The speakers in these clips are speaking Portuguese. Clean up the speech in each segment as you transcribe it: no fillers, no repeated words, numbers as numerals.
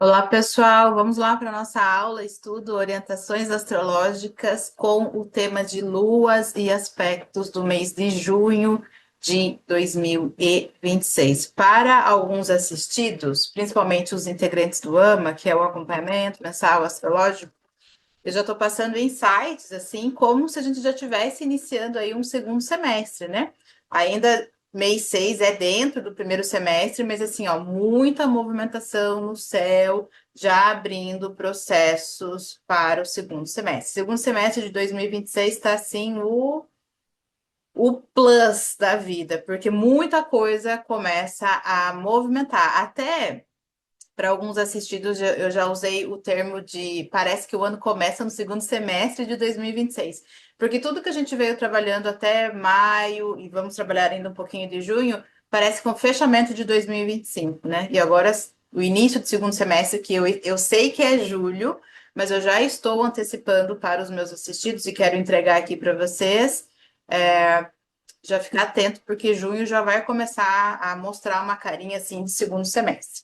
Olá, pessoal. Vamos lá para a nossa aula, estudo orientações astrológicas com o tema de luas e aspectos do mês de junho de 2026. Para alguns assistidos, principalmente os integrantes do AMA, que é o acompanhamento mensal astrológico, eu já estou passando insights, assim, como se a gente já estivesse iniciando aí um segundo semestre, né? Ainda mês 6 é dentro do primeiro semestre, mas assim, ó, muita movimentação no céu, já abrindo processos para o segundo semestre. Segundo semestre de 2026 está assim o plus da vida, porque muita coisa começa a movimentar. Até para alguns assistidos, eu já usei o termo de parece que o ano começa no segundo semestre de 2026. Porque tudo que a gente veio trabalhando até maio e vamos trabalhar ainda um pouquinho de junho, parece com o fechamento de 2025, né? E agora o início do segundo semestre, que eu sei que é julho, mas eu já estou antecipando para os meus assistidos e quero entregar aqui para vocês. Já ficar atento, porque junho já vai começar a mostrar uma carinha assim de segundo semestre.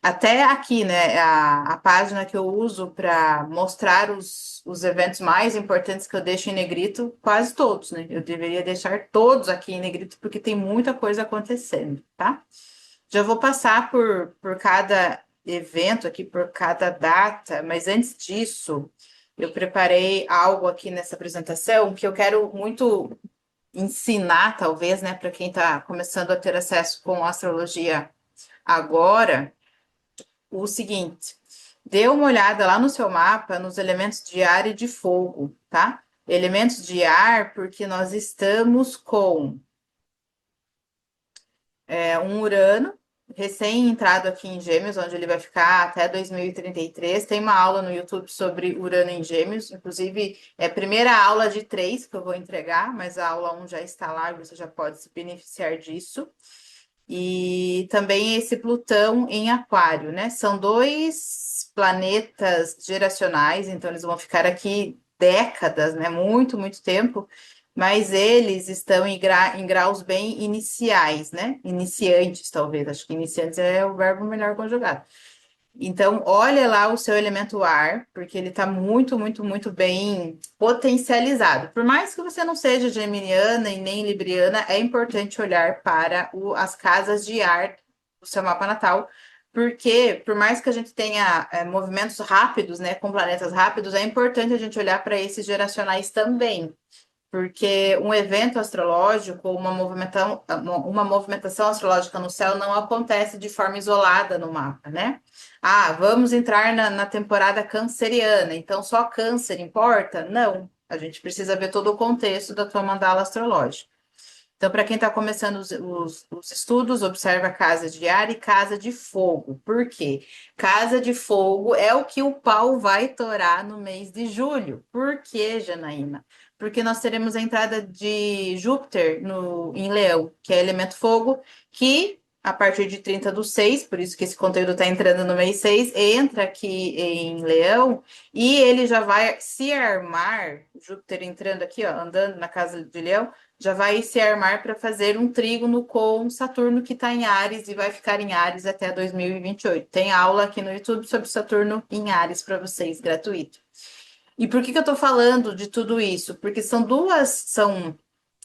Até aqui, né, a página que eu uso para mostrar os eventos mais importantes que eu deixo em negrito, quase todos, né? Eu deveria deixar todos aqui em negrito, porque tem muita coisa acontecendo, tá? Já vou passar por cada evento aqui, por cada data, mas antes disso, eu preparei algo aqui nessa apresentação que eu quero muito ensinar, talvez, né, para quem está começando a ter acesso com astrologia agora o seguinte: dê uma olhada lá no seu mapa nos elementos de ar e de fogo, tá? Elementos de ar, porque nós estamos com um Urano recém-entrado aqui em Gêmeos, onde ele vai ficar até 2033. Tem uma aula no YouTube sobre Urano em Gêmeos, inclusive é a primeira aula de três que eu vou entregar, mas a aula 1 já está lá e você já pode se beneficiar disso. E também esse Plutão em Aquário, né? São dois planetas geracionais, então eles vão ficar aqui décadas, né? Muito, muito tempo, mas eles estão em graus bem iniciais, né? Iniciantes, talvez. Acho que iniciantes é o verbo melhor conjugado. Então, olha lá o seu elemento ar, porque ele está muito, muito, muito bem potencializado. Por mais que você não seja geminiana e nem libriana, é importante olhar para as casas de ar do seu mapa natal, porque por mais que a gente tenha movimentos rápidos, né, com planetas rápidos, é importante a gente olhar para esses geracionais também. Porque um evento astrológico, uma movimentação astrológica no céu não acontece de forma isolada no mapa, né? Ah, vamos entrar na temporada canceriana, então só câncer importa? Não, a gente precisa ver todo o contexto da tua mandala astrológica. Então, para quem está começando os estudos, observa casa de ar e casa de fogo. Por quê? Casa de fogo é o que o pau vai torar no mês de julho. Por quê, Janaína? Porque nós teremos a entrada de Júpiter em Leão, que é elemento fogo, que a partir de 30/6, por isso que esse conteúdo está entrando no mês 6, entra aqui em Leão e ele já vai se armar, Júpiter entrando aqui, ó, andando na casa de Leão, já vai se armar para fazer um trígono com Saturno, que está em Áries e vai ficar em Áries até 2028. Tem aula aqui no YouTube sobre Saturno em Áries para vocês, gratuito. E por que eu estou falando de tudo isso? Porque são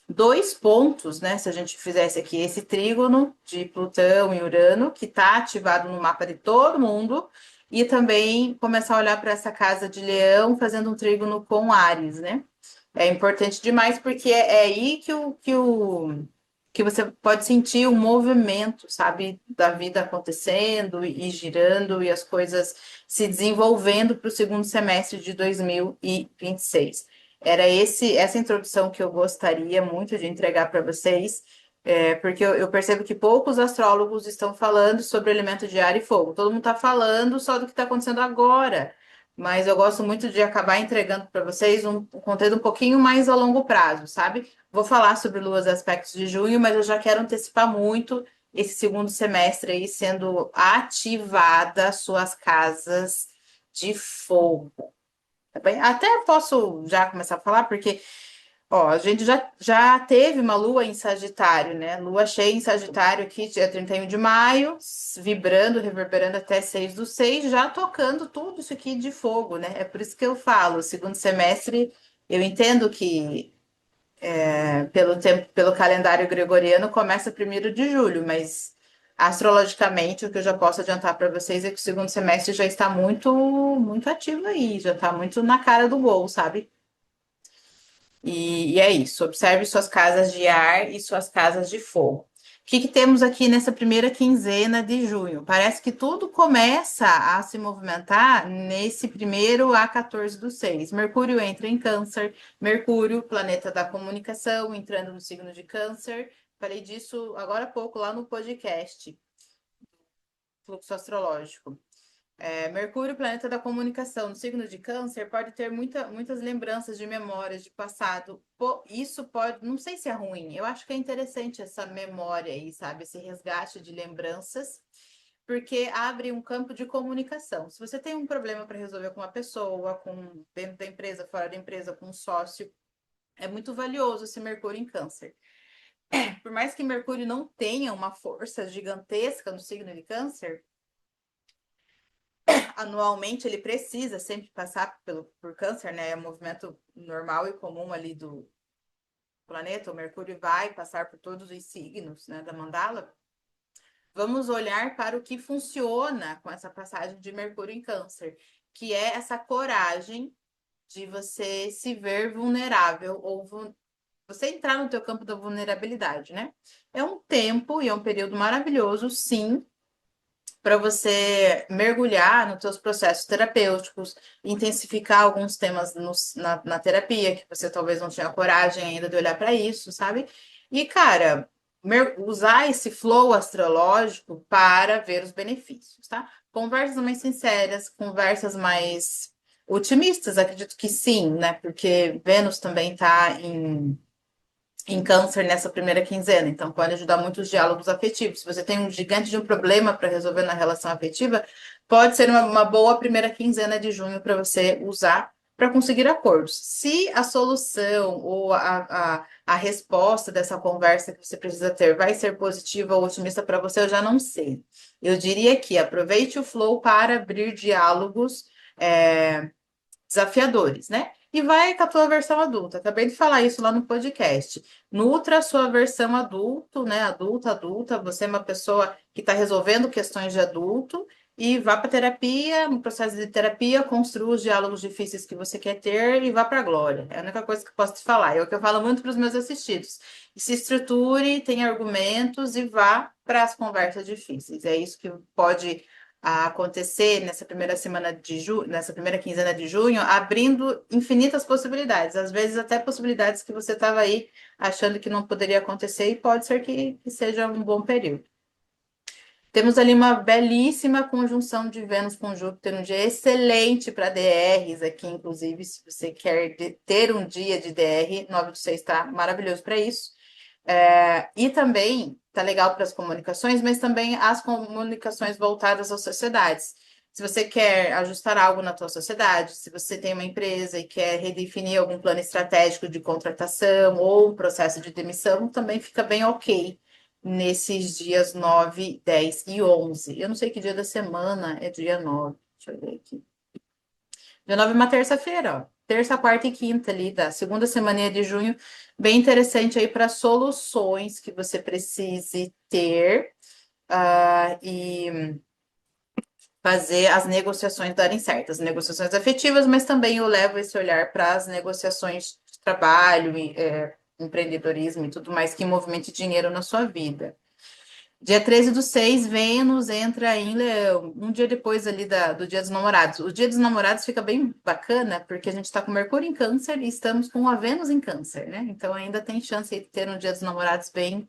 dois pontos, né? Se a gente fizesse aqui esse trígono de Plutão e Urano, que está ativado no mapa de todo mundo, e também começar a olhar para essa casa de Leão, fazendo um trígono com Áries, né? É importante demais porque é aí que você pode sentir o movimento, sabe, da vida acontecendo e girando e as coisas se desenvolvendo para o segundo semestre de 2026. Era essa introdução que eu gostaria muito de entregar para vocês, porque eu percebo que poucos astrólogos estão falando sobre o elemento de ar e fogo. Todo mundo está falando só do que está acontecendo agora, mas eu gosto muito de acabar entregando para vocês um conteúdo um pouquinho mais a longo prazo, sabe? Vou falar sobre luas e aspectos de junho, mas eu já quero antecipar muito esse segundo semestre aí sendo ativada suas casas de fogo. Tá bem? Até posso já começar a falar, porque Ó, a gente já teve uma lua em Sagitário, né? Lua cheia em Sagitário aqui, dia 31 de maio, vibrando, reverberando até 6/6, já tocando tudo isso aqui de fogo, né? É por isso que eu falo, segundo semestre, eu entendo que pelo tempo, pelo calendário gregoriano, começa 1º de julho, mas astrologicamente, o que eu já posso adiantar para vocês é que o segundo semestre já está muito ativo aí, já está muito na cara do gol, sabe? E é isso. Observe suas casas de ar e suas casas de fogo. O que que temos aqui nessa primeira quinzena de junho? Parece que tudo começa a se movimentar nesse 1º a 14/6. Mercúrio entra em Câncer. Mercúrio, planeta da comunicação, entrando no signo de Câncer. Falei disso agora há pouco lá no podcast Fluxo Astrológico. Mercúrio, planeta da comunicação, no signo de Câncer, pode ter muitas lembranças de memórias de passado. Pô, isso pode, não sei se é ruim, eu acho que é interessante essa memória aí, sabe? Esse resgate de lembranças, porque abre um campo de comunicação. Se você tem um problema para resolver com uma pessoa, com dentro da empresa, fora da empresa, com um sócio, é muito valioso esse Mercúrio em Câncer. Por mais que Mercúrio não tenha uma força gigantesca no signo de Câncer, anualmente ele precisa sempre passar por Câncer, né? É um movimento normal e comum ali do planeta. O Mercúrio vai passar por todos os signos, né, da mandala. Vamos olhar para o que funciona com essa passagem de Mercúrio em Câncer, que é essa coragem de você se ver vulnerável ou você entrar no teu campo da vulnerabilidade, né? É um tempo e é um período maravilhoso, sim, para você mergulhar nos seus processos terapêuticos, intensificar alguns temas na terapia, que você talvez não tinha coragem ainda de olhar para isso, sabe? E, cara, usar esse flow astrológico para ver os benefícios, tá? Conversas mais sinceras, conversas mais otimistas, acredito que sim, né? Porque Vênus também está em Câncer nessa primeira quinzena, então pode ajudar muito os diálogos afetivos. Se você tem um gigante de um problema para resolver na relação afetiva, pode ser uma boa primeira quinzena de junho para você usar para conseguir acordos. Se a solução ou a resposta dessa conversa que você precisa ter vai ser positiva ou otimista para você, eu já não sei. Eu diria que aproveite o flow para abrir diálogos. Desafiadores, né? E vai com a tua versão adulta. Acabei de falar isso lá no podcast. Nutra a sua versão adulto, né? Adulta. Você é uma pessoa que está resolvendo questões de adulto e vá para terapia, no processo de terapia, construa os diálogos difíceis que você quer ter e vá para a glória. É a única coisa que eu posso te falar. É o que eu falo muito para os meus assistidos. Se estruture, tenha argumentos e vá para as conversas difíceis. É isso que pode acontecer nessa primeira semana de junho, nessa primeira quinzena de junho, abrindo infinitas possibilidades, às vezes até possibilidades que você estava aí achando que não poderia acontecer e pode ser que seja um bom período. Temos ali uma belíssima conjunção de Vênus com Júpiter, um dia excelente para DRs aqui, inclusive, se você quer ter um dia de DR, 9/6 está maravilhoso para isso. E também tá legal para as comunicações, mas também as comunicações voltadas às sociedades. Se você quer ajustar algo na tua sociedade, se você tem uma empresa e quer redefinir algum plano estratégico de contratação ou um processo de demissão, também fica bem ok nesses dias 9, 10 e 11. Eu não sei que dia da semana é dia 9. Deixa eu ver aqui. Dia 9 é uma terça-feira, ó. Terça, quarta e quinta ali da segunda semana de junho. Bem interessante aí para soluções que você precise ter e fazer as negociações darem certo. As negociações afetivas, mas também eu levo esse olhar para as negociações de trabalho, empreendedorismo e tudo mais que movimente dinheiro na sua vida. Dia 13/6, Vênus entra em Leão, um dia depois ali do Dia dos Namorados. O Dia dos Namorados fica bem bacana, porque a gente está com Mercúrio em Câncer e estamos com a Vênus em Câncer, né? Então ainda tem chance de ter um Dia dos Namorados bem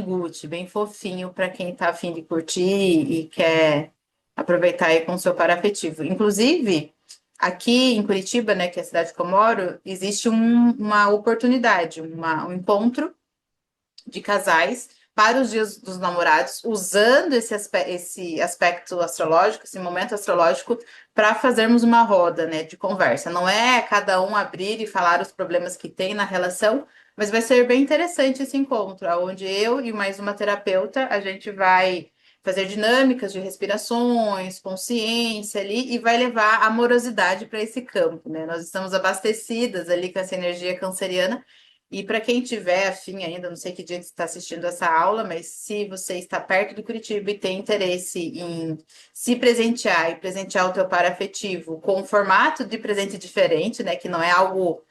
good, bem fofinho para quem está afim de curtir e quer aproveitar aí com o seu par afetivo. Inclusive, aqui em Curitiba, né, que é a cidade que eu moro, existe uma oportunidade, um encontro de casais para os dias dos namorados, usando esse aspecto astrológico, esse momento astrológico, para fazermos uma roda, né, de conversa. Não é cada um abrir e falar os problemas que tem na relação, mas vai ser bem interessante esse encontro, onde eu e mais uma terapeuta, a gente vai fazer dinâmicas de respirações, consciência ali, e vai levar amorosidade para esse campo, né? Nós estamos abastecidas ali com essa energia canceriana. E para quem tiver afim ainda, não sei que dia que você está assistindo essa aula, mas se você está perto do Curitiba e tem interesse em se presentear e presentear o teu par afetivo com um formato de presente diferente, né? Que não é algo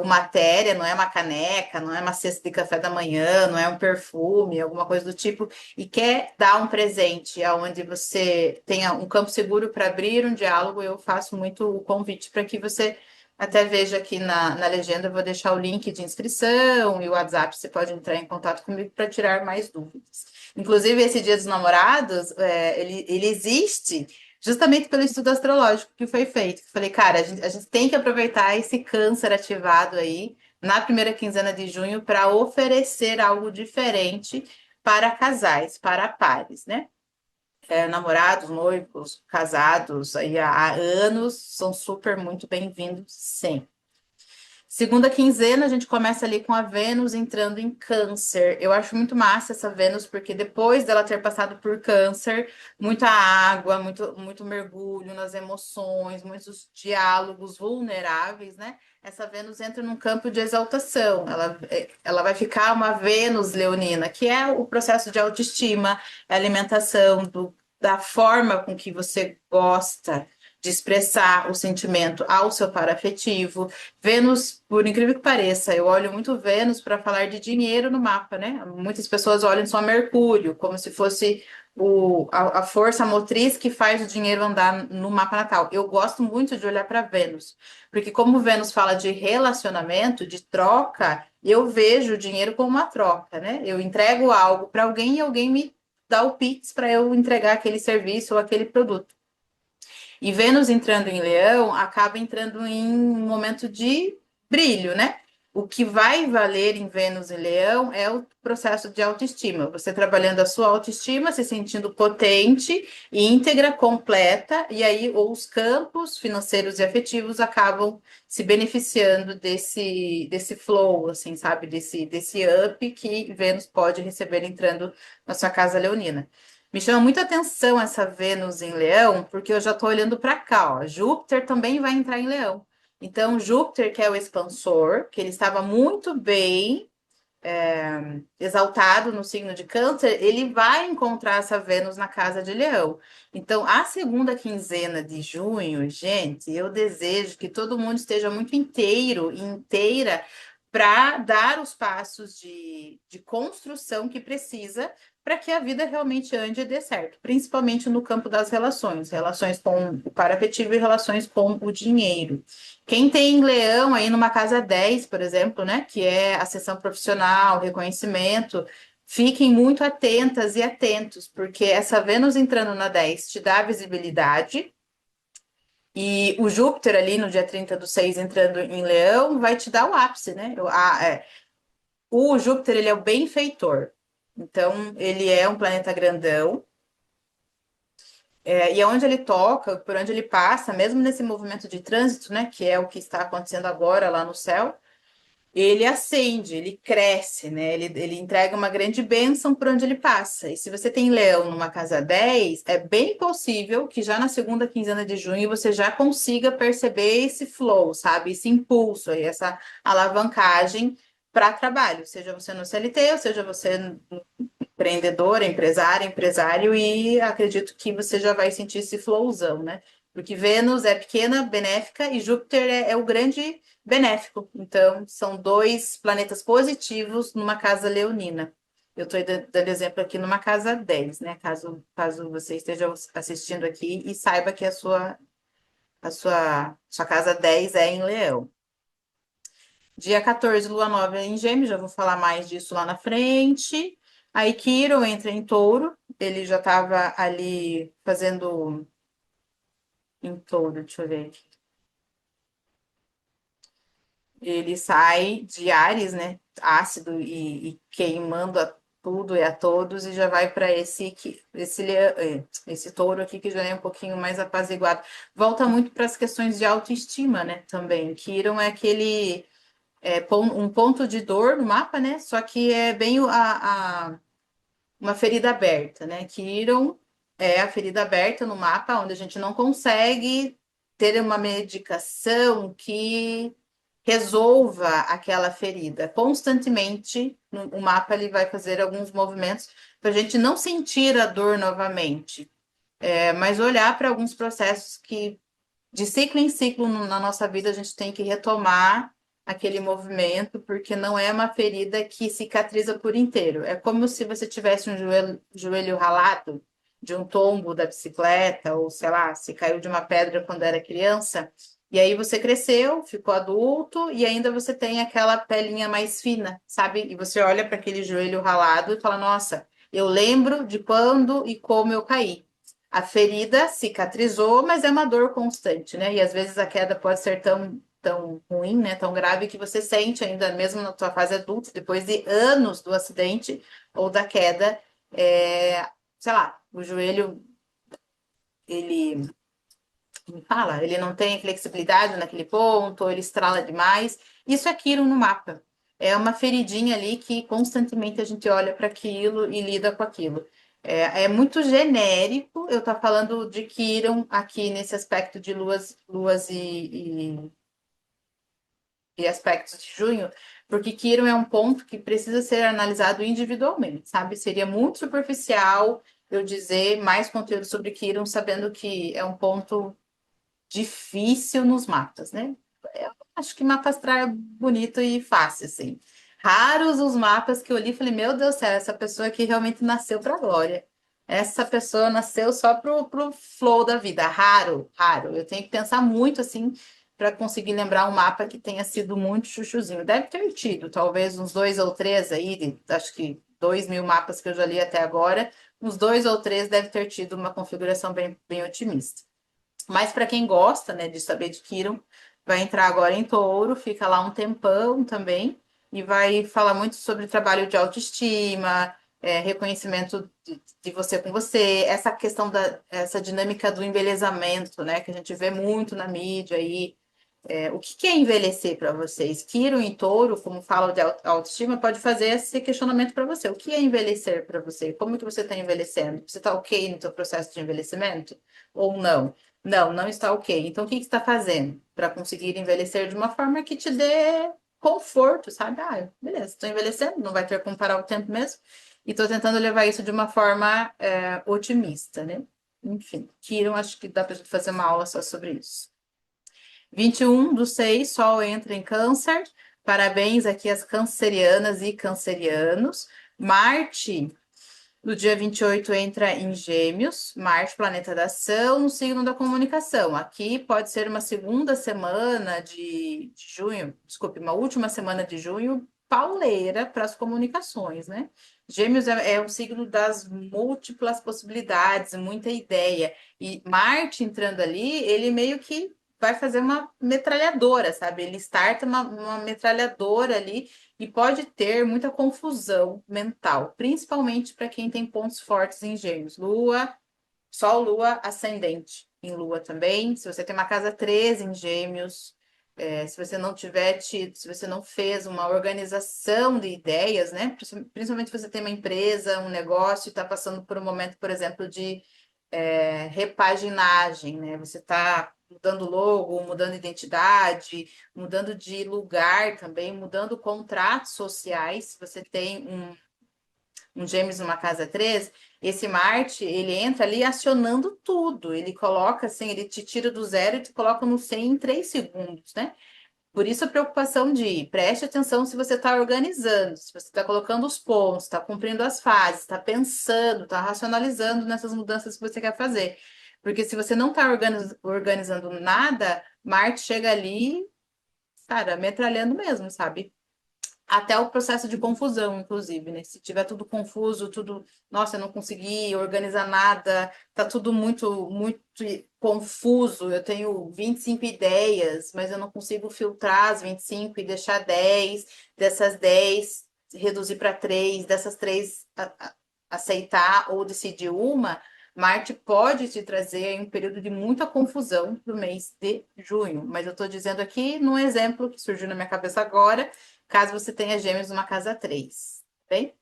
matéria, não é uma caneca, não é uma cesta de café da manhã, não é um perfume, alguma coisa do tipo, e quer dar um presente aonde você tenha um campo seguro para abrir um diálogo, eu faço muito o convite para que você até veja aqui na legenda, eu vou deixar o link de inscrição e o WhatsApp, você pode entrar em contato comigo para tirar mais dúvidas. Inclusive, esse Dia dos Namorados, ele existe justamente pelo estudo astrológico que foi feito. Falei, cara, a gente tem que aproveitar esse câncer ativado aí na primeira quinzena de junho para oferecer algo diferente para casais, para pares, né? Namorados, noivos, casados aí há anos são super muito bem-vindos, sim. Segunda quinzena, a gente começa ali com a Vênus entrando em Câncer. Eu acho muito massa essa Vênus, porque depois dela ter passado por Câncer, muita água, muito mergulho nas emoções, muitos diálogos vulneráveis, né? Essa Vênus entra num campo de exaltação. Ela vai ficar uma Vênus leonina, que é o processo de autoestima, alimentação, da forma com que você gosta de expressar o sentimento ao seu par afetivo. Vênus, por incrível que pareça, eu olho muito Vênus para falar de dinheiro no mapa, né? Muitas pessoas olham só Mercúrio, como se fosse a força motriz que faz o dinheiro andar no mapa natal. Eu gosto muito de olhar para Vênus, porque como Vênus fala de relacionamento, de troca, eu vejo o dinheiro como uma troca, né? Eu entrego algo para alguém e alguém me dá o Pix para eu entregar aquele serviço ou aquele produto. E Vênus entrando em Leão acaba entrando em um momento de brilho, né? O que vai valer em Vênus e Leão é o processo de autoestima. Você trabalhando a sua autoestima, se sentindo potente, íntegra, completa, e aí os campos financeiros e afetivos acabam se beneficiando desse flow, assim, sabe? Desse up que Vênus pode receber entrando na sua casa leonina. Me chama muita atenção essa Vênus em Leão, porque eu já estou olhando para cá, ó. Júpiter também vai entrar em Leão. Então, Júpiter, que é o expansor, que ele estava muito bem exaltado no signo de Câncer, ele vai encontrar essa Vênus na casa de Leão. Então, a segunda quinzena de junho, gente, eu desejo que todo mundo esteja muito inteiro e inteira para dar os passos de construção que precisa para que a vida realmente ande e dê certo, principalmente no campo das relações, relações com o par afetivo e relações com o dinheiro. Quem tem leão aí numa casa 10, por exemplo, né, que é a sessão profissional, reconhecimento, fiquem muito atentas e atentos, porque essa Vênus entrando na 10 te dá visibilidade, e o Júpiter ali no dia 30/6 entrando em Leão vai te dar o ápice, né? O Júpiter, ele é o benfeitor. Então, ele é um planeta grandão. E aonde ele toca, por onde ele passa, mesmo nesse movimento de trânsito, né? Que é o que está acontecendo agora lá no céu, ele ascende, ele cresce, né? Ele entrega uma grande bênção por onde ele passa. E se você tem leão numa casa 10, é bem possível que já na segunda quinzena de junho você já consiga perceber esse flow, sabe? Esse impulso aí, essa alavancagem para trabalho, seja você no CLT, ou seja você empreendedor, empresária, empresário, e acredito que você já vai sentir esse flowzão, né? Porque Vênus é pequena, benéfica, e Júpiter é o grande benéfico. Então, são dois planetas positivos numa casa leonina. Eu estou dando exemplo aqui numa casa 10, né? Caso você esteja assistindo aqui e saiba que a sua casa 10 é em Leão. Dia 14, Lua Nova em Gêmeos, já vou falar mais disso lá na frente. Aí Quirón entra em Touro, ele já estava ali fazendo em Touro, deixa eu ver aqui. Ele sai de Áries, né? Ácido e queimando tudo e a todos e já vai para esse touro aqui que já é um pouquinho mais apaziguado. Volta muito para as questões de autoestima, né? Também. Quirón é aquele um ponto de dor no mapa, né? Só que é bem uma ferida aberta, né? Quirón é a ferida aberta no mapa onde a gente não consegue ter uma medicação que resolva aquela ferida. Constantemente, o mapa ele vai fazer alguns movimentos para a gente não sentir a dor novamente, mas olhar para alguns processos que, de ciclo em ciclo na nossa vida, a gente tem que retomar aquele movimento, porque não é uma ferida que cicatriza por inteiro. É como se você tivesse um joelho ralado de um tombo da bicicleta, ou sei lá, se caiu de uma pedra quando era criança, e aí você cresceu, ficou adulto, e ainda você tem aquela pelinha mais fina, sabe? E você olha para aquele joelho ralado e fala: Nossa, eu lembro de quando e como eu caí. A ferida cicatrizou, mas é uma dor constante, né? E às vezes a queda pode ser tão ruim, né? Tão grave que você sente ainda mesmo na tua fase adulta, depois de anos do acidente ou da queda, sei lá, o joelho ele me fala, ele não tem flexibilidade naquele ponto, ou ele estrala demais. Isso é Quirón no mapa. É uma feridinha ali que constantemente a gente olha para aquilo e lida com aquilo. É muito genérico eu estar falando de Quirón aqui nesse aspecto de luas e aspectos de junho, porque Quirón é um ponto que precisa ser analisado individualmente, sabe? Seria muito superficial eu dizer mais conteúdo sobre Quirón, sabendo que é um ponto difícil nos mapas, né? Eu acho que mapa astral é bonito e fácil, assim. Raros os mapas que eu li e falei, meu Deus do céu, essa pessoa aqui realmente nasceu para glória. Essa pessoa nasceu só pro flow da vida. Raro, raro. Eu tenho que pensar muito, assim, para conseguir lembrar um mapa que tenha sido muito chuchuzinho. Deve ter tido, talvez uns dois ou três aí, acho que 2.000 mapas que eu já li até agora, uns dois ou três deve ter tido uma configuração bem otimista. Mas para quem gosta, né, de saber de Quirón, vai entrar agora em Touro, fica lá um tempão também e vai falar muito sobre trabalho de autoestima, reconhecimento de você com você, essa questão essa dinâmica do embelezamento, né, que a gente vê muito na mídia aí. O que é envelhecer para vocês? Quirón e Touro, como falam de autoestima, pode fazer esse questionamento para você. O que é envelhecer para você? Como que você está envelhecendo? Você está ok no seu processo de envelhecimento ou não? Não, não está ok. Então, o que você está fazendo para conseguir envelhecer de uma forma que te dê conforto, sabe? Ah, beleza, estou envelhecendo, não vai ter como parar o tempo mesmo. E estou tentando levar isso de uma forma otimista, né? Enfim, Quirón, acho que dá para a gente fazer uma aula só sobre isso. 21/6, Sol entra em Câncer. Parabéns aqui às cancerianas e cancerianos. Marte, no dia 28, entra em Gêmeos. Marte, planeta da ação, no signo da comunicação. Aqui pode ser uma segunda semana de junho, desculpe, uma última semana de junho, pauleira para as comunicações, né? Gêmeos é o signo das múltiplas possibilidades, muita ideia. E Marte entrando ali, ele meio que vai fazer uma metralhadora, sabe? Ele starta uma metralhadora ali e pode ter muita confusão mental, principalmente para quem tem pontos fortes em Gêmeos. Lua, Sol, Lua, ascendente em Lua também. Se você tem uma casa 13 em Gêmeos, se você não tiver tido, se você não fez uma organização de ideias, né? Principalmente se você tem uma empresa, um negócio, está passando por um momento, por exemplo, de repaginagem, né? Você está mudando logo, mudando identidade, mudando de lugar também, mudando contratos sociais. Se você tem um Gêmeos numa casa 3, esse Marte, ele entra ali acionando tudo. Ele coloca assim, ele te tira do zero e te coloca no 100 em 3 segundos, né? Por isso a preocupação de preste atenção se você está organizando, se você está colocando os pontos, está cumprindo as fases, está pensando, está racionalizando nessas mudanças que você quer fazer. Porque se você não está organizando nada, Marte chega ali, cara, metralhando mesmo, sabe? Até o processo de confusão, inclusive, né? Se tiver tudo confuso, tudo, nossa, eu não consegui organizar nada, tá tudo muito confuso. Eu tenho 25 ideias, mas eu não consigo filtrar as 25 e deixar 10 dessas 10 reduzir para 3, dessas 3 aceitar ou decidir uma, Marte pode te trazer um período de muita confusão para o mês de junho. Mas eu estou dizendo aqui num exemplo que surgiu na minha cabeça agora, caso você tenha Gêmeos numa casa 3, bem?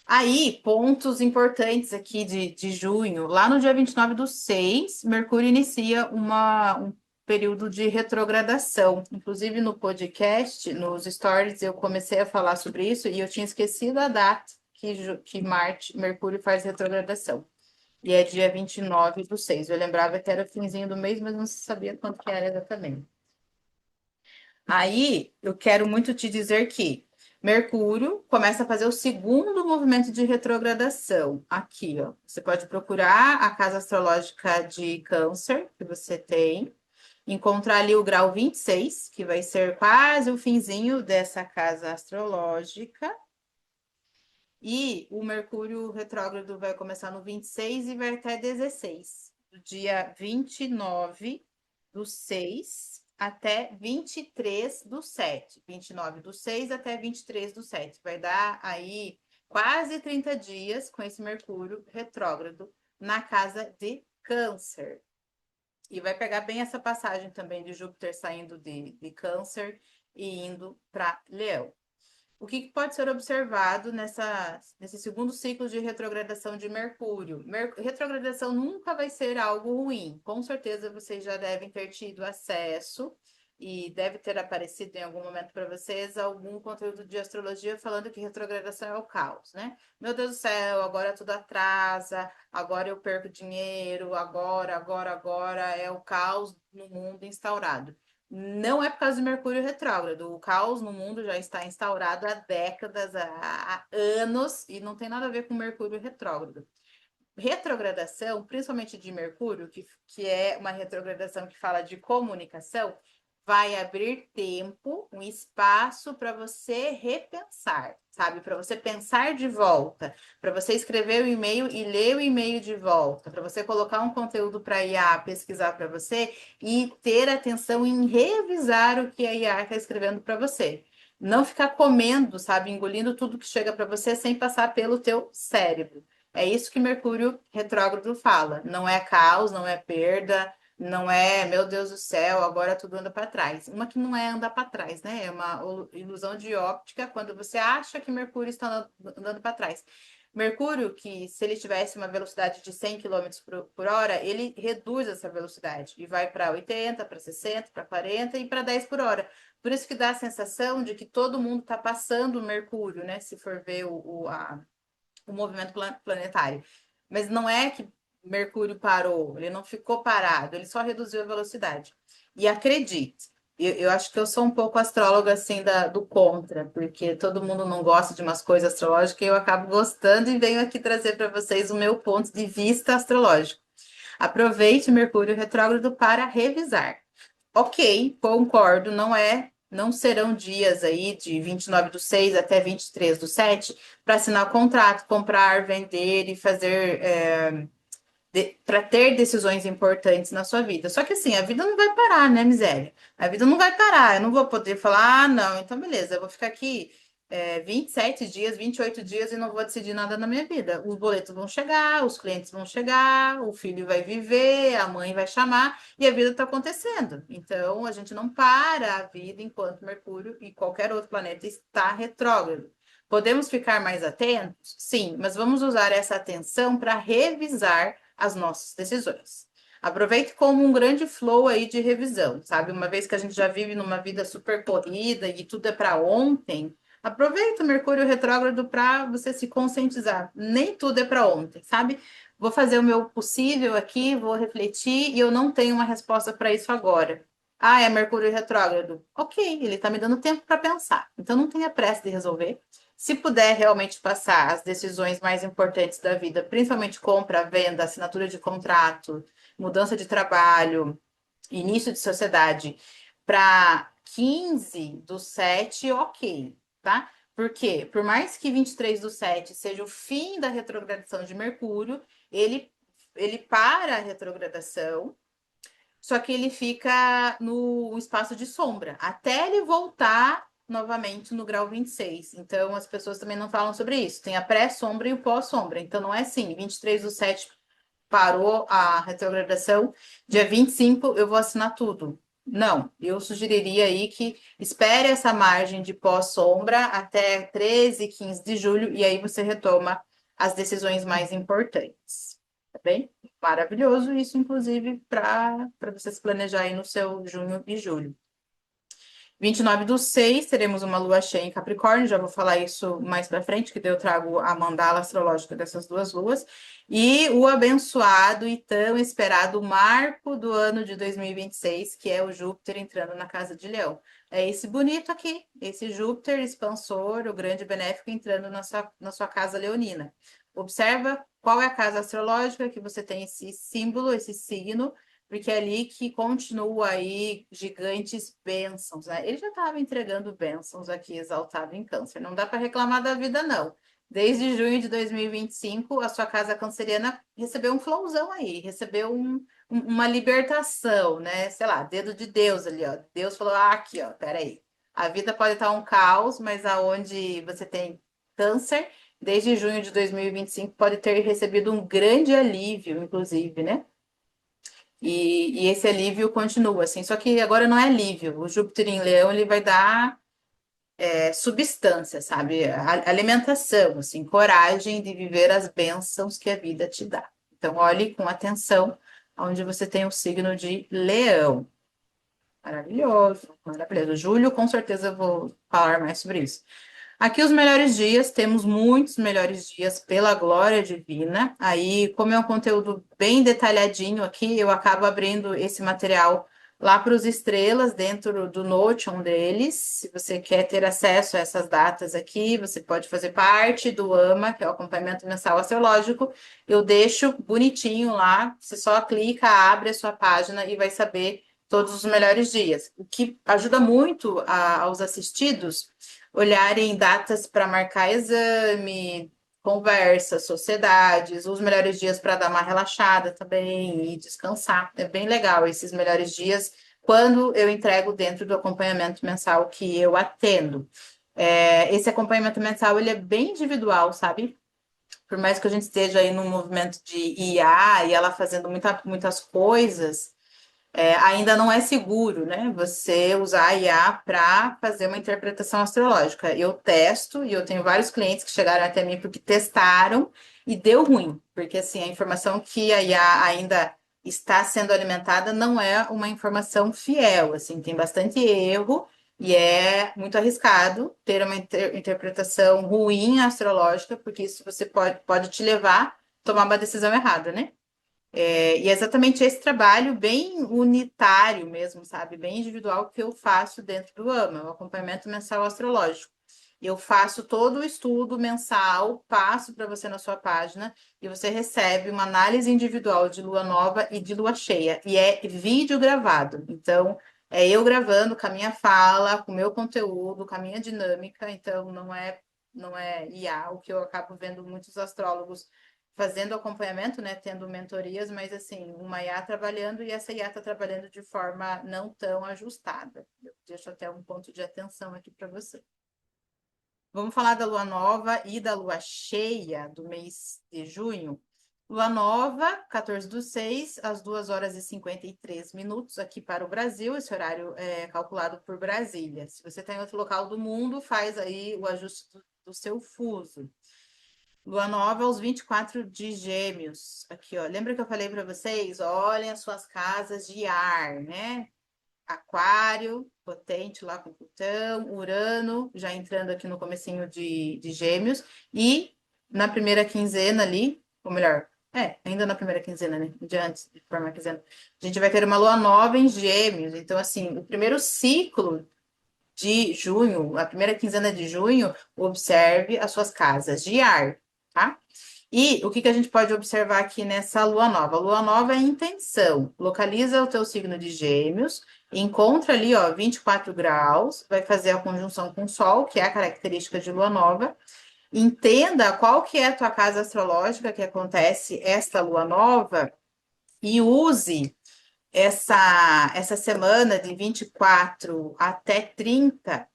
Aí, pontos importantes aqui de junho. Lá no dia 29/6, Mercúrio inicia um período de retrogradação. Inclusive, no podcast, nos stories, eu comecei a falar sobre isso e eu tinha esquecido a data que Mercúrio faz retrogradação. E é dia 29/6. Eu lembrava que era finzinho do mês, mas não sabia quanto que era exatamente. Aí, eu quero muito te dizer que Mercúrio começa a fazer o segundo movimento de retrogradação. Aqui, ó. Você pode procurar a casa astrológica de Câncer que você tem, encontrar ali o grau 26, que vai ser quase o finzinho dessa casa astrológica. E o Mercúrio retrógrado vai começar no 26 e vai até 16, do dia 29/6 até 23/7. 29/6 até 23/7. Vai dar aí quase 30 dias com esse Mercúrio retrógrado na casa de Câncer. E vai pegar bem essa passagem também de Júpiter saindo de Câncer e indo para Leão. O que pode ser observado nesse segundo ciclo de retrogradação de Mercúrio? Retrogradação nunca vai ser algo ruim. Com certeza vocês já devem ter tido acesso e deve ter aparecido em algum momento para vocês algum conteúdo de astrologia falando que retrogradação é o caos, né? Meu Deus do céu, agora tudo atrasa, agora eu perco dinheiro, agora é o caos no mundo instaurado. Não é por causa de Mercúrio retrógrado. O caos no mundo já está instaurado há décadas, há anos, e não tem nada a ver com Mercúrio retrógrado. Retrogradação, principalmente de Mercúrio, que é uma retrogradação que fala de comunicação, vai abrir tempo, um espaço para você repensar, sabe? Para você pensar de volta, para você escrever o e-mail e ler o e-mail de volta, para você colocar um conteúdo para a IA pesquisar para você e ter atenção em revisar o que a IA está escrevendo para você. Não ficar comendo, sabe? Engolindo tudo que chega para você sem passar pelo teu cérebro. É isso que Mercúrio retrógrado fala. Não é caos, não é perda, não é, meu Deus do céu, agora tudo anda para trás. Uma que não é andar para trás, né? É uma ilusão de óptica quando você acha que Mercúrio está andando para trás. Mercúrio, que se ele tivesse uma velocidade de 100 km por hora, ele reduz essa velocidade e vai para 80, para 60, para 40 e para 10 por hora. Por isso que dá a sensação de que todo mundo está passando Mercúrio, né? Se for ver o movimento planetário. Mas não é que Mercúrio parou, ele não ficou parado, ele só reduziu a velocidade. E acredite, eu acho que eu sou um pouco astróloga assim do contra, porque todo mundo não gosta de umas coisas astrológicas e eu acabo gostando e venho aqui trazer para vocês o meu ponto de vista astrológico. Aproveite Mercúrio retrógrado para revisar. Ok, concordo, não serão dias aí de 29/6 até 23/7 para assinar o contrato, comprar, vender e fazer para ter decisões importantes na sua vida. Só que assim, a vida não vai parar, né, miséria? A vida não vai parar. Eu não vou poder falar, não, então beleza, eu vou ficar aqui 27 dias, 28 dias e não vou decidir nada na minha vida. Os boletos vão chegar, os clientes vão chegar, o filho vai viver, a mãe vai chamar e a vida está acontecendo. Então, a gente não para a vida enquanto Mercúrio e qualquer outro planeta está retrógrado. Podemos ficar mais atentos? Sim, mas vamos usar essa atenção para revisar as nossas decisões. Aproveite como um grande flow aí de revisão, sabe? Uma vez que a gente já vive numa vida super corrida e tudo é para ontem, aproveita o Mercúrio retrógrado para você se conscientizar. Nem tudo é para ontem, sabe? Vou fazer o meu possível aqui, vou refletir e eu não tenho uma resposta para isso agora. Ah, é Mercúrio retrógrado. Ok, ele está me dando tempo para pensar. Então não tenha pressa de resolver. Se puder realmente passar as decisões mais importantes da vida, principalmente compra, venda, assinatura de contrato, mudança de trabalho, início de sociedade, para 15/7, ok, tá? Porque, por mais que 23/7 seja o fim da retrogradação de Mercúrio, ele para a retrogradação, só que ele fica no espaço de sombra, até ele voltar novamente no grau 26. Então, as pessoas também não falam sobre isso. Tem a pré-sombra e o pós-sombra. Então, não é assim, 23/7 parou a retrogradação, dia 25 eu vou assinar tudo. Não, eu sugeriria aí que espere essa margem de pós-sombra até 13, 15 de julho e aí você retoma as decisões mais importantes. Tá bem? Maravilhoso isso, inclusive, para você se planejar aí no seu junho e julho. 29/6, teremos uma lua cheia em Capricórnio, já vou falar isso mais para frente, que daí eu trago a mandala astrológica dessas duas luas. E o abençoado e tão esperado marco do ano de 2026, que é o Júpiter entrando na casa de Leão. É esse bonito aqui, esse Júpiter expansor, o grande benéfico, entrando na sua casa leonina. Observa qual é a casa astrológica que você tem esse símbolo, esse signo, porque é ali que continua aí gigantes bênçãos, né? Ele já estava entregando bênçãos aqui, exaltado em Câncer. Não dá para reclamar da vida, não. Desde junho de 2025, a sua casa canceriana recebeu um flowzão aí, recebeu uma libertação, né? Sei lá, dedo de Deus ali, ó. Deus falou, aqui, ó, peraí. A vida pode estar um caos, mas aonde você tem câncer, desde junho de 2025, pode ter recebido um grande alívio, inclusive, né? E esse alívio continua, assim, só que agora não é alívio. O Júpiter em Leão, ele vai dar substância, sabe? Alimentação, assim, coragem de viver as bênçãos que a vida te dá. Então, olhe com atenção onde você tem o signo de Leão. Maravilhoso, maravilhoso. Julho, com certeza, eu vou falar mais sobre isso. Aqui os melhores dias, temos muitos melhores dias pela glória divina. Aí, como é um conteúdo bem detalhadinho aqui, eu acabo abrindo esse material lá para os estrelas dentro do Notion deles. Se você quer ter acesso a essas datas aqui, você pode fazer parte do AMA, que é o acompanhamento mensal astrológico. Eu deixo bonitinho lá, você só clica, abre a sua página e vai saber todos os melhores dias. O que ajuda muito aos assistidos olharem datas para marcar exame, conversa, sociedades, os melhores dias para dar uma relaxada também e descansar. É bem legal esses melhores dias quando eu entrego dentro do acompanhamento mensal que eu atendo. Esse acompanhamento mensal ele é bem individual, sabe? Por mais que a gente esteja aí num movimento de IA e ela fazendo muitas coisas, ainda não é seguro, né? Você usar a IA para fazer uma interpretação astrológica. Eu testo e eu tenho vários clientes que chegaram até mim porque testaram e deu ruim, porque assim a informação que a IA ainda está sendo alimentada não é uma informação fiel, assim, tem bastante erro e é muito arriscado ter uma interpretação ruim astrológica, porque isso você pode te levar a tomar uma decisão errada, né? E é exatamente esse trabalho bem unitário mesmo, sabe? Bem individual que eu faço dentro do AMA, o acompanhamento mensal astrológico. Eu faço todo o estudo mensal, passo para você na sua página e você recebe uma análise individual de lua nova e de lua cheia. E é vídeo gravado. Então, é eu gravando com a minha fala, com o meu conteúdo, com a minha dinâmica. Então, não é IA, o que eu acabo vendo muitos astrólogos fazendo acompanhamento, né, tendo mentorias, mas assim, uma IA trabalhando e essa IA está trabalhando de forma não tão ajustada. Eu deixo até um ponto de atenção aqui para você. Vamos falar da lua nova e da lua cheia do mês de junho. Lua nova, 14/6, às 2h53 aqui para o Brasil. Esse horário é calculado por Brasília. Se você está em outro local do mundo, faz aí o ajuste do seu fuso. Lua nova aos 24 de Gêmeos. Aqui, ó. Lembra que eu falei para vocês? Olhem as suas casas de ar, né? Aquário, potente lá com Plutão, Urano, já entrando aqui no comecinho de Gêmeos. E na primeira quinzena ali, ou melhor, ainda na primeira quinzena, né? De antes de formar a quinzena. A gente vai ter uma lua nova em Gêmeos. Então, assim, o primeiro ciclo de junho, a primeira quinzena de junho, observe as suas casas de ar, tá? E o que a gente pode observar aqui nessa lua nova? A lua nova é intenção. Localiza o teu signo de Gêmeos, encontra ali, ó, 24 graus, vai fazer a conjunção com o Sol, que é a característica de lua nova. Entenda qual que é a tua casa astrológica que acontece esta lua nova e use essa semana de 24 até 30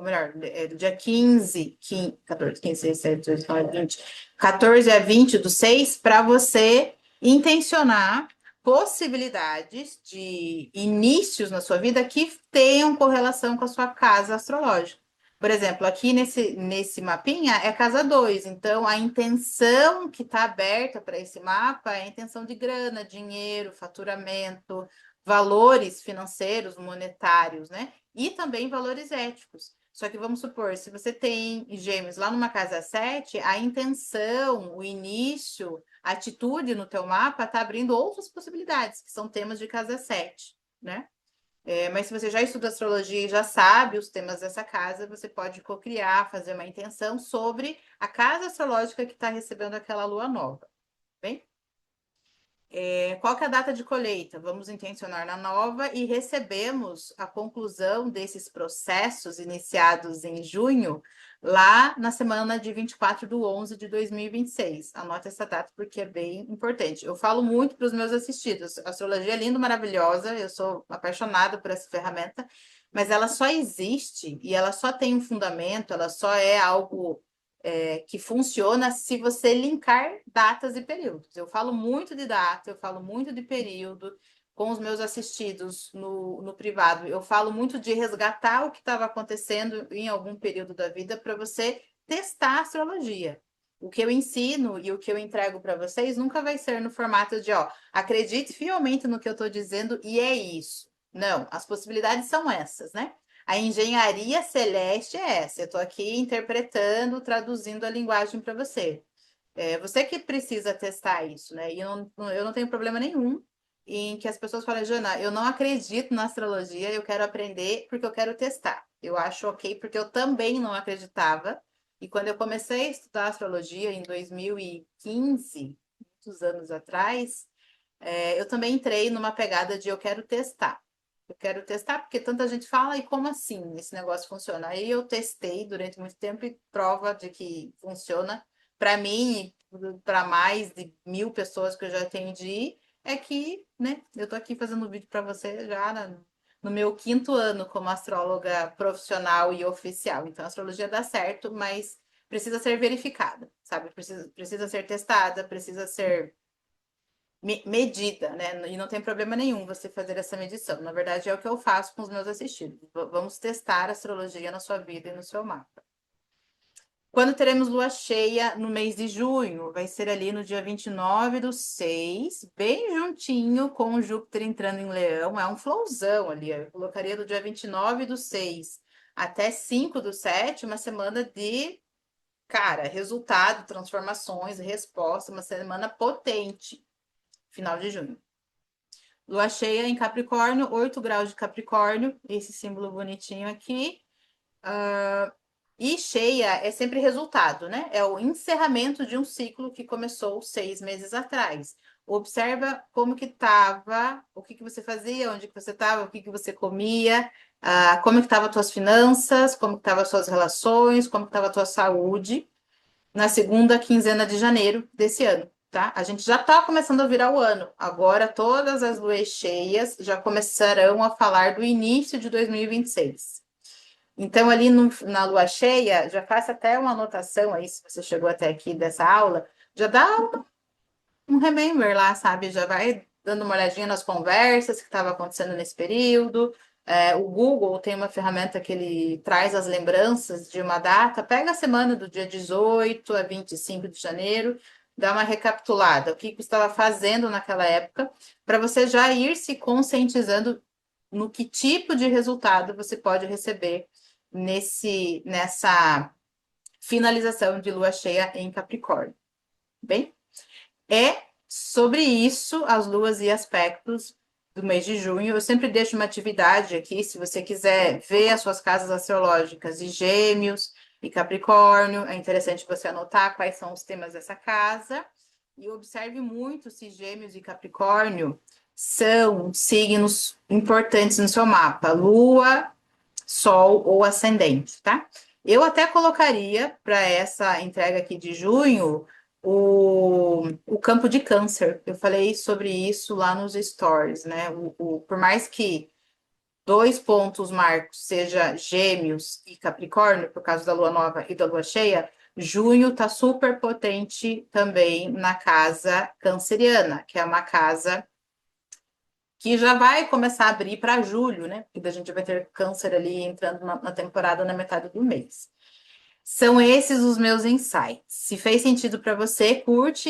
ou melhor, do dia 14, 15, 16, 17, 18, 20, 14 a 20 do 6, para você intencionar possibilidades de inícios na sua vida que tenham correlação com a sua casa astrológica. Por exemplo, aqui nesse mapinha é casa 2, então a intenção que está aberta para esse mapa é a intenção de grana, dinheiro, faturamento, valores financeiros, monetários, né? E também valores éticos. Só que vamos supor, se você tem Gêmeos lá numa casa 7, a intenção, o início, a atitude no teu mapa está abrindo outras possibilidades, que são temas de casa 7, né? Mas se você já estuda astrologia e já sabe os temas dessa casa, você pode cocriar, fazer uma intenção sobre a casa astrológica que está recebendo aquela lua nova. Bem? Qual que é a data de colheita? Vamos intencionar na nova e recebemos a conclusão desses processos iniciados em junho, lá na semana de 24/11 de 2026. Anota essa data porque é bem importante. Eu falo muito para os meus assistidos. A astrologia é linda, maravilhosa, eu sou apaixonada por essa ferramenta, mas ela só existe e ela só tem um fundamento, ela só é algo que funciona se você linkar datas e períodos. Eu falo muito de data, eu falo muito de período com os meus assistidos no privado. Eu falo muito de resgatar o que estava acontecendo em algum período da vida para você testar a astrologia. O que eu ensino e o que eu entrego para vocês nunca vai ser no formato de, acredite fielmente no que eu estou dizendo e é isso. Não, as possibilidades são essas, né? A engenharia celeste é essa. Eu estou aqui interpretando, traduzindo a linguagem para você. Você que precisa testar isso, né? E eu não tenho problema nenhum em que as pessoas falem, Jana, eu não acredito na astrologia, eu quero aprender porque eu quero testar. Eu acho ok, porque eu também não acreditava. E quando eu comecei a estudar astrologia em 2015, muitos anos atrás, eu também entrei numa pegada de eu quero testar. Eu quero testar porque tanta gente fala, e como assim esse negócio funciona? Aí eu testei durante muito tempo e prova de que funciona. Para mim, para mais de 1.000 pessoas que eu já atendi, é que, né, eu tô aqui fazendo vídeo para você já no meu 5º ano como astróloga profissional e oficial. Então, a astrologia dá certo, mas precisa ser verificada, sabe? Precisa ser testada, precisa ser medida, né? E não tem problema nenhum você fazer essa medição. Na verdade, é o que eu faço com os meus assistidos. Vamos testar a astrologia na sua vida e no seu mapa. Quando teremos lua cheia no mês de junho? Vai ser ali no dia 29/6, bem juntinho com o Júpiter entrando em Leão. É um flowzão ali. Eu colocaria do dia 29/6 até 5/7, uma semana de, cara, resultado, transformações, resposta, uma semana potente. Final de junho. Lua cheia em Capricórnio, 8 graus de Capricórnio, esse símbolo bonitinho aqui. E cheia é sempre resultado, né? É o encerramento de um ciclo que começou 6 meses atrás. Observa como que estava, o que você fazia, onde que você estava, o que você comia, como que estavam as tuas finanças, como que estavam as suas relações, como que estava a tua saúde na segunda quinzena de janeiro desse ano. Tá? A gente já está começando a virar o ano. Agora, todas as luas cheias já começarão a falar do início de 2026. Então, ali na lua cheia, já faça até uma anotação aí, se você chegou até aqui dessa aula, já dá um remember lá, sabe? Já vai dando uma olhadinha nas conversas que estavam acontecendo nesse período. O Google tem uma ferramenta que ele traz as lembranças de uma data. Pega a semana do dia 18 a 25 de janeiro, dá uma recapitulada. O que você estava fazendo naquela época, para você já ir se conscientizando no que tipo de resultado você pode receber nessa finalização de lua cheia em Capricórnio. Bem? É sobre isso, as luas e aspectos do mês de junho. Eu sempre deixo uma atividade aqui, se você quiser ver as suas casas astrológicas de Gêmeos e Capricórnio, é interessante você anotar quais são os temas dessa casa. E observe muito se Gêmeos e Capricórnio são signos importantes no seu mapa, Lua, Sol ou Ascendente, tá? Eu até colocaria para essa entrega aqui de junho o campo de câncer. Eu falei sobre isso lá nos stories, né? Por mais que dois pontos marcos, seja Gêmeos e Capricórnio, por causa da lua nova e da lua cheia, junho tá super potente também na casa canceriana, que é uma casa que já vai começar a abrir para julho, né? Porque a gente vai ter câncer ali entrando na temporada na metade do mês. São esses os meus insights. Se fez sentido para você, curte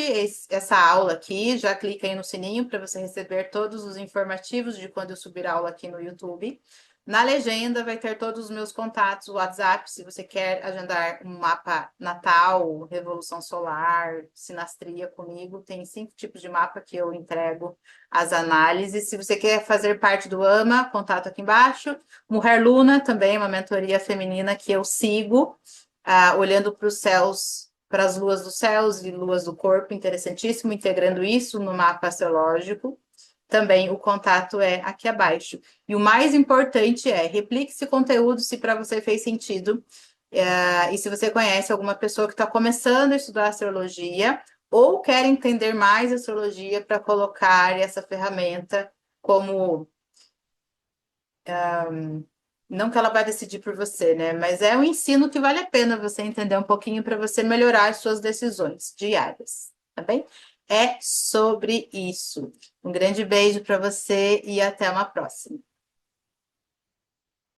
essa aula aqui, já clica aí no sininho para você receber todos os informativos de quando eu subir a aula aqui no YouTube. Na legenda vai ter todos os meus contatos, o WhatsApp, se você quer agendar um mapa natal, revolução solar, sinastria comigo, tem 5 tipos de mapa que eu entrego as análises. Se você quer fazer parte do AMA, contato aqui embaixo. Mulher Luna também, uma mentoria feminina que eu sigo, olhando para os céus, para as luas dos céus e luas do corpo, interessantíssimo, integrando isso no mapa astrológico. Também o contato é aqui abaixo. E o mais importante é, replique esse conteúdo se para você fez sentido. E se você conhece alguma pessoa que está começando a estudar astrologia ou quer entender mais astrologia para colocar essa ferramenta como não que ela vai decidir por você, né? Mas é um ensino que vale a pena você entender um pouquinho para você melhorar as suas decisões diárias, tá bem? É sobre isso. Um grande beijo para você e até uma próxima.